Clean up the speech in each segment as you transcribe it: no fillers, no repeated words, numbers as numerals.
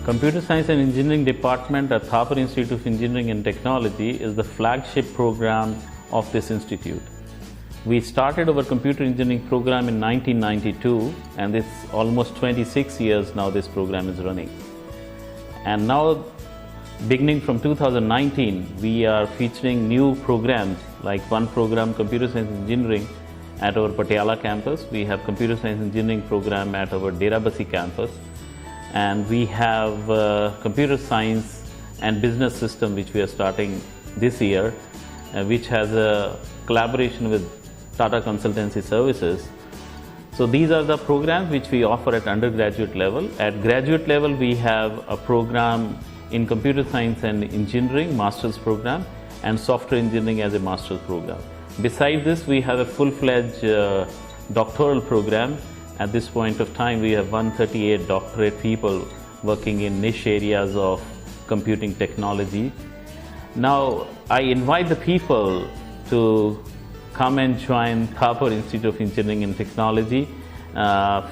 Computer Science and Engineering Department at Thapar Institute of Engineering and Technology is the flagship program of this institute. We started our computer engineering program in 1992, and it's almost 26 years now this program is running. And now, beginning from 2019, we are featuring new programs, like one program, Computer Science Engineering, at our Patiala campus. We have Computer Science Engineering program at our Derabasi campus. And we have Computer Science and Business System, which we are starting this year, which has a collaboration with Tata Consultancy Services. So these are the programs which we offer at undergraduate level. At graduate level, we have a program in Computer Science and Engineering, Master's program, and Software Engineering as a Master's program. Besides this, we have a full-fledged doctoral program. At this point of time, we have 138 doctorate people working in niche areas of computing technology. Now, I invite the people to come and join Thapar Institute of Engineering and Technology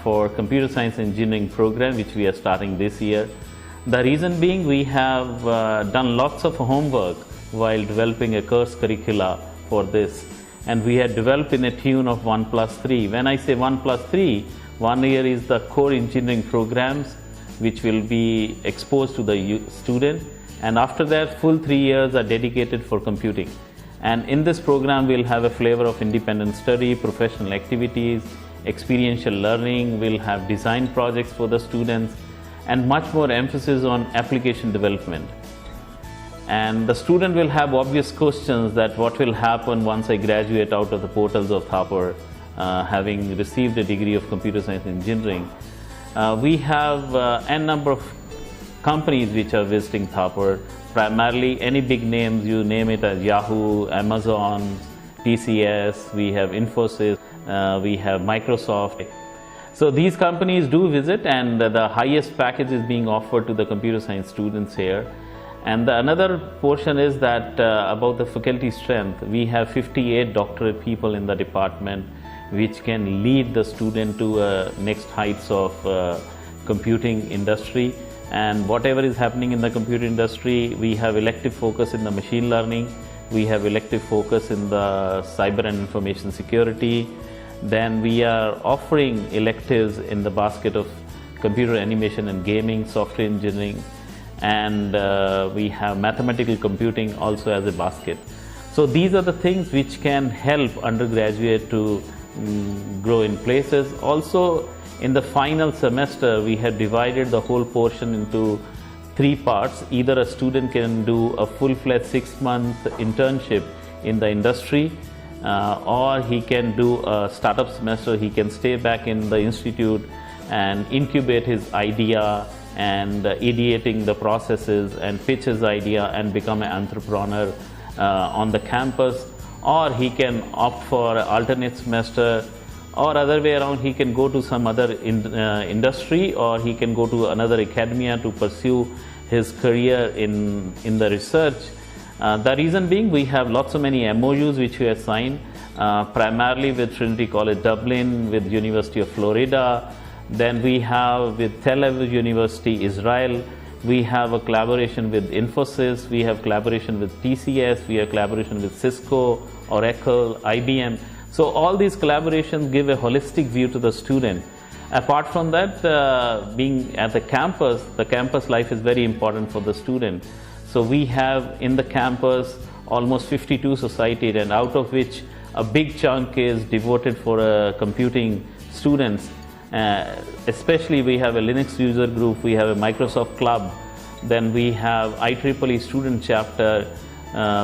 for Computer Science Engineering program, which we are starting this year. The reason being, we have done lots of homework while developing a course curricula for this. And we had developed in a tune of 1+3. When I say 1+3, 1 year is the core engineering programs which will be exposed to the student, and after that full 3 years are dedicated for computing. And in this program we'll have a flavor of independent study, professional activities, experiential learning, we'll have design projects for the students, and much more emphasis on application development. And the student will have obvious questions that what will happen once I graduate out of the portals of Thapar, having received a degree of Computer Science Engineering. We have n number of companies which are visiting Thapar, primarily any big names, you name it, as Yahoo, Amazon, TCS, we have Infosys, we have Microsoft. So these companies do visit, and the highest package is being offered to the computer science students here. And another portion is that about the faculty strength, we have 58 doctorate people in the department which can lead the student to next heights of computing industry. And whatever is happening in the computer industry, we have elective focus in the machine learning, we have elective focus in the cyber and information security. Then we are offering electives in the basket of computer animation and gaming, software engineering, and we have mathematical computing also as a basket. So these are the things which can help undergraduate to grow in places. Also, in the final semester, we have divided the whole portion into 3 parts. Either a student can do a full-fledged 6-month internship in the industry, or he can do a startup semester. He can stay back in the institute and incubate his idea and ideating the processes and pitch his idea and become an entrepreneur on the campus. Or he can opt for an alternate semester, or other way around, he can go to some other industry, or he can go to another academia to pursue his career in the research. The reason being, we have lots of many MOUs which we have signed, primarily with Trinity College Dublin, with University of Florida. Then we have with Tel Aviv University, Israel. We have a collaboration with Infosys. We have collaboration with TCS. We have collaboration with Cisco, Oracle, IBM. So all these collaborations give a holistic view to the student. Apart from that, being at the campus life is very important for the student. So we have in the campus almost 52 societies, and out of which a big chunk is devoted for computing students. Especially we have a Linux user group, we have a Microsoft club, then we have IEEE student chapter,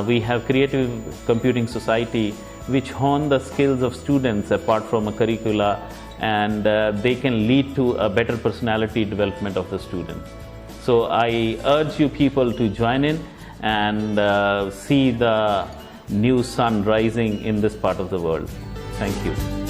we have Creative Computing Society, which hone the skills of students apart from a curricula, and they can lead to a better personality development of the student. So I urge you people to join in and see the new sun rising in this part of the world. Thank you.